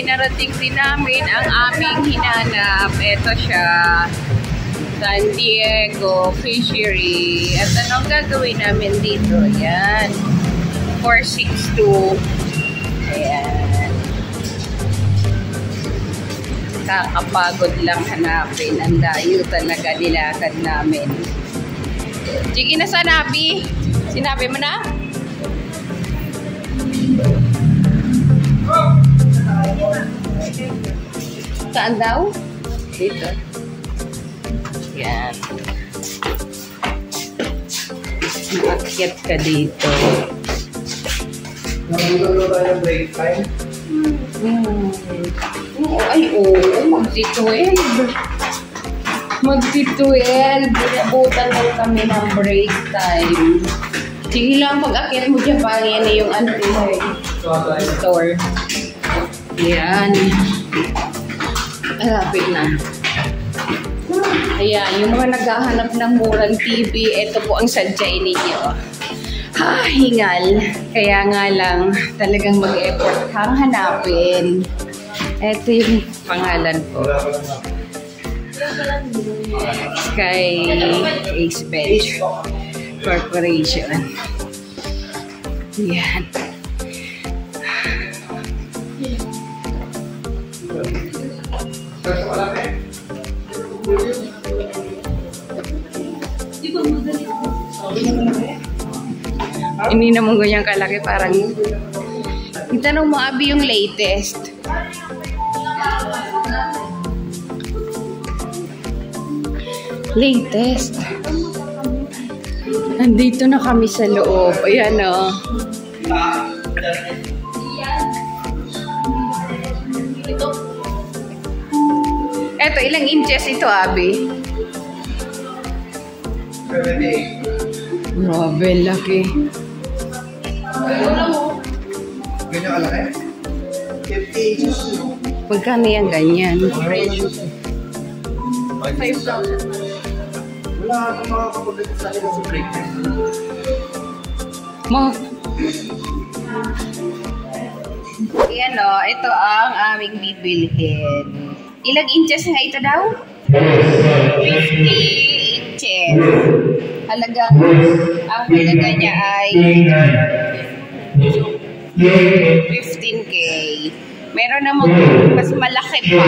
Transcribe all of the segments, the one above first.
Narating din namin ang aming hinanap. Ito siya, San Diego Fishery. At anong gagawin namin dito? Ayan, 462. Ayan. Kakapagod lang hanapin. Ang layo talaga nilakad namin. Sige na, sanabi. Sinabi mo na? Saan daw? Dito. Yan. Maakyat ka dito. Nakagulo tayo ng break time? Ay, oo. Magsi-12. Magsi-12. Binabutan lang kami ng break time. Sige lang, pag-akyat mo dyan, yan na yung ano store. Yan. Malapit na. Ayan, yung mga naghahanap ng murang TV, ito po ang sadyain ninyo. Ha, hingal. Kaya nga lang, talagang mag-effort kang hanapin. Ito yung pangalan ko. Sky Ace Bench Corporation. Yan. Hindi naman ganyan kalaki, parang itanong mo, Abi, yung latest. Latest. Nandito na kami sa loob. Ayan o. Eto, ilang inches ito, Abi? 78. Grabe, laki. Ganyan kalaki? 50 inches. Magkano yan ganyan? 5,000. 5,000. Wala akong makakapagdating sa akin sa break time. Mo. Ayan o, ito ang aming bibilhin. Ilang inches nga ito daw? 50 inches. Ang halaga niya ay 15K. Meron namang mas malaki pa.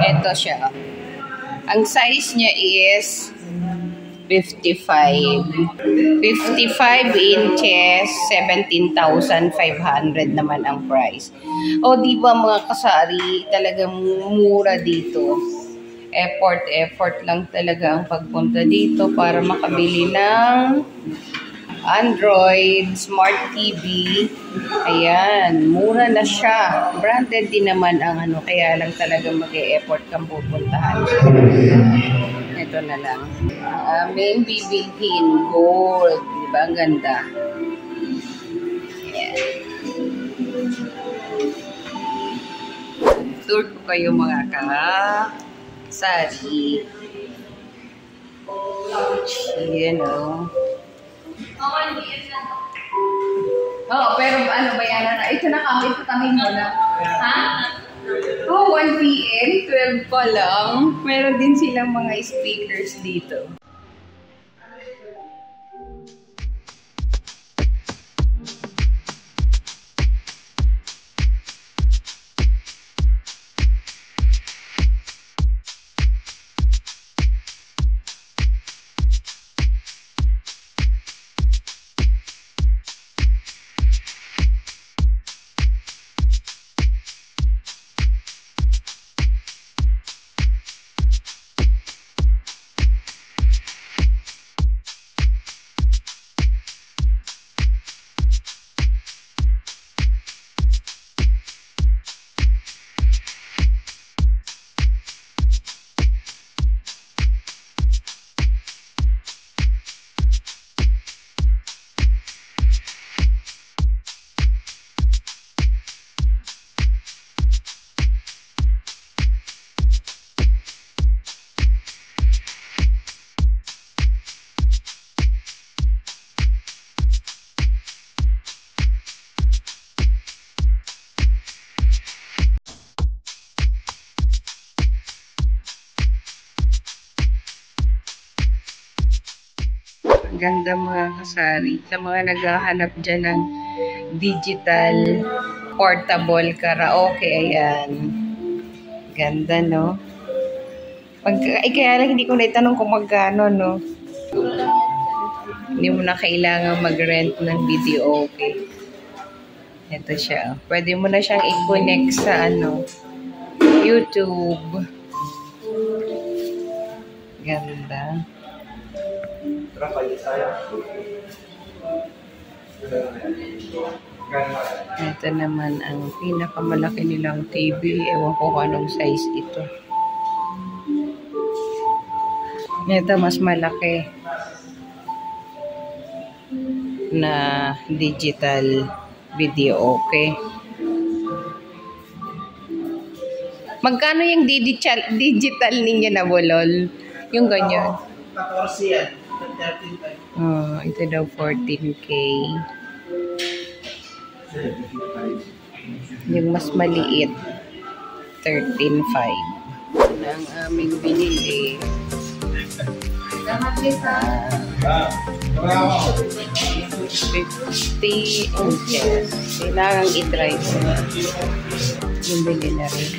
Ito siya. Ang size niya is 55. 55 inches, 17,500 naman ang price. O, di ba mga kasari, talagang mura dito. Effort lang talaga ang pagpunta dito para makabili ng Android, Smart TV. Ayan, mura na siya. Branded din naman ang ano, kaya lang talaga mag-e-effort kang pupuntahan. Ito na lang. Aming bibilhin, gold. Diba? Ang ganda. Ayan. Tour ko kayo mga sari. Ayan o. Oo, pero ano ba yan? Ito na kami, patamin mo na. Ha? Oh, 1 PM, 12 pa lang. Meron din silang mga speakers dito. ganda mga kasari. Sa mga naghahanap dyan ng digital portable karaoke, ayan. Ganda, no? Kaya lang hindi ko naitanong kung magkano, no? Hindi mo na kailangan mag-rent ng video, okay? Ito siya. Pwede mo na siyang i-connect sa, YouTube. Ganda. Ito naman ang pinakamalaki nilang TV. Ewan ko kung anong size ito. Ito mas malaki na digital video, okay? Magkano yung digital ninyo na bulol? Yung ganyan. 14 yan. Ito daw 14K. Yung mas maliit, 13.5. Ang aming binili. 50 inches. Kailangan i-drive mo. Yung bili na rin.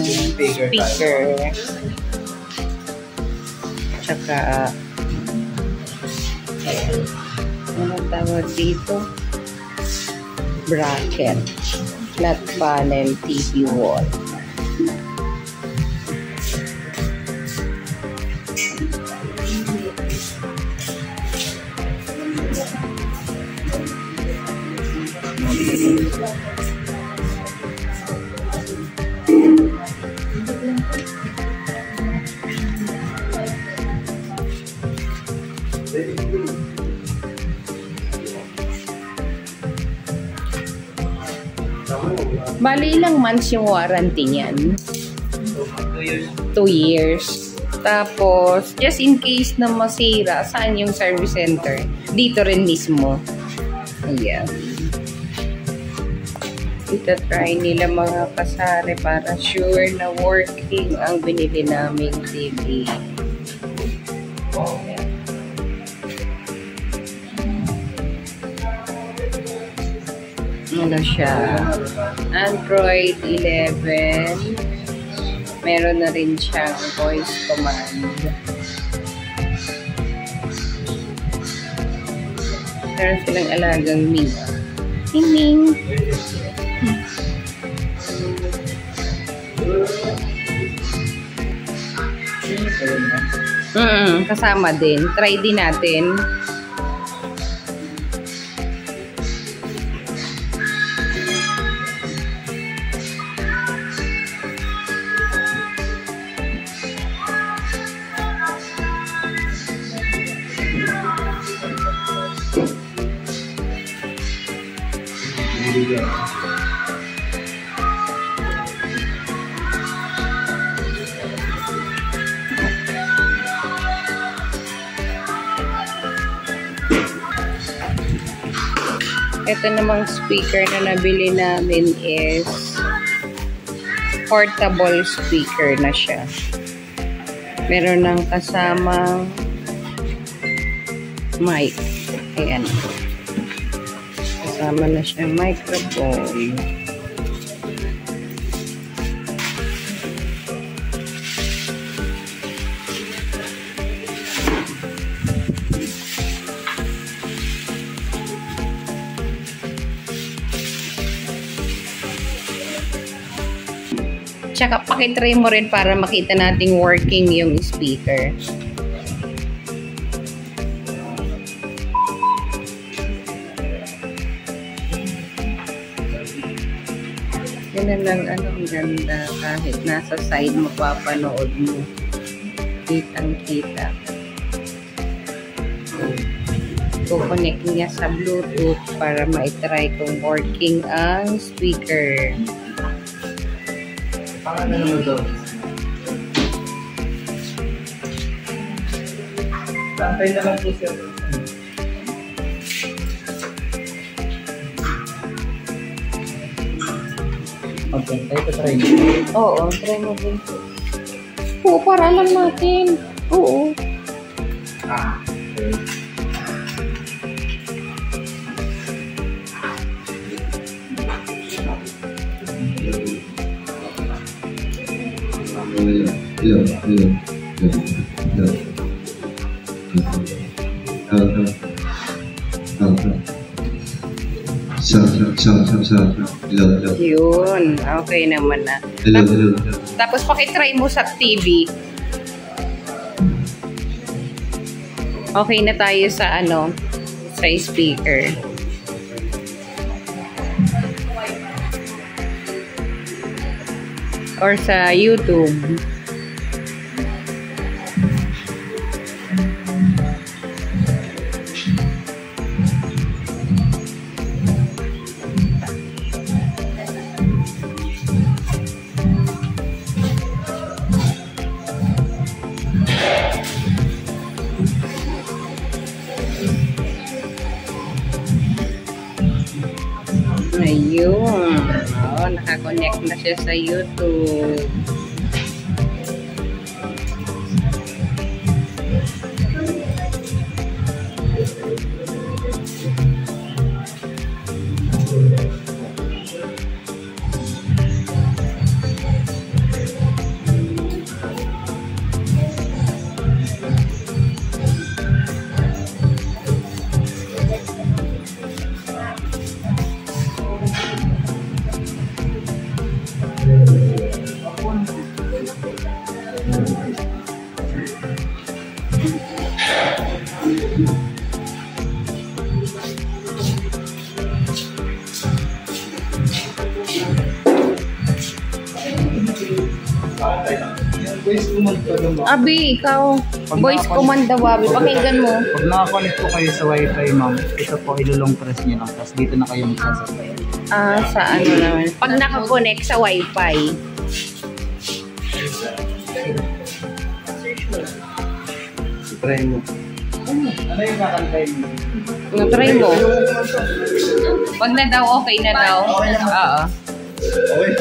Speaker. Tsaka ano tawag dito? Bracket. Flat panel TV wall. Bali, ilang months yung warranty niyan? 2 years. Tapos, just in case na masira, saan yung service center? Dito rin mismo. Ayan. Ito try nila mga kasari para sure na working ang binili naming TV. Ano siya? Android 11. Meron na rin siyang voice command. Meron silang alagang Ming. Ming. Kasama din. Try din natin. Ito namang speaker na nabili namin is portable speaker na siya. Meron ng kasamang mic. Ayan. Kasama na siyang microphone. Tsaka pakitry mo rin para makita nating working yung speaker. Yan lang, ang ganda. Kahit nasa side mo papanood mo. Kitang-kita. Kukonect niya sa Bluetooth para maitry kung working ang speaker. Pangalan naman daw. Tantay na lang po siya. Okay, tayo pa try. Oo, try mo din. Oo, para lang natin. Oo. Okay. Hello, hello, hello, hello. Hello. Yun. Okay naman na. Hello. Tapos pakitry mo sa TV. Okay na tayo sa ano, sa speaker. Or sa YouTube. Ayun. Oh, nakakonect na siya sa YouTube. Voice command pa naman. Abi, ikaw. Voice command daw, Abi. Pakinggan mo. Pag nakakonect po kayo sa wifi, ma'am, ito po, ilulong press nyo lang. Tapos dito na kayo magsasabay. Sa ano naman. Pag nakakonect sa wifi. Try mo. Ano yung kakantay mo? Try mo. Pag na daw, okay na daw. Oo. Okay.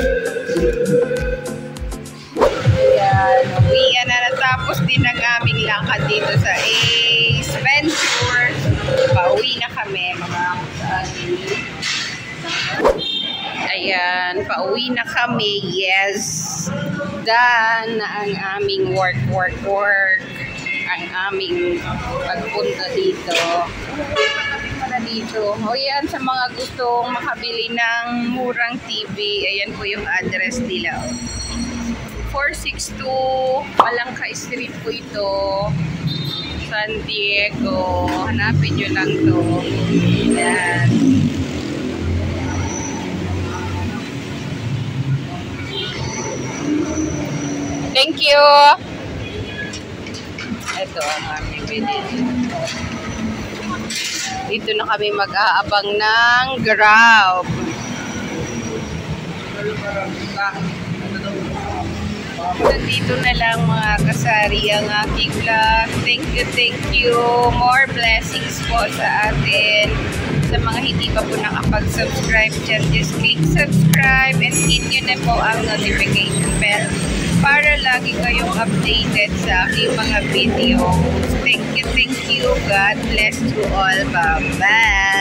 Ayan. Uwian na natapos din ang aming lakad dito sa Ace Venture. Pauwi na kami, mga kasali. Ayan. Pauwi na kami. Yes. Done na ang aming work. Ang aming pagpunta dito. Dito. O yan, sa mga gustong makabili ng murang TV, ayan po yung address nila. 462 Palangka Street po ito, San Diego. Hanapin nyo lang to. Ayan. Thank you. Ito ang aming binili. Dito na kami mag-aabang ng Grab. Dito na lang mga kasari ang aking vlog. Thank you. More blessings po sa atin. Sa mga hindi pa po nakapag-subscribe dyan, just click subscribe and hit nyo na po ang notification bell para lagi kayong updated sa aking mga video. Thank you. God bless you all. Bye-bye.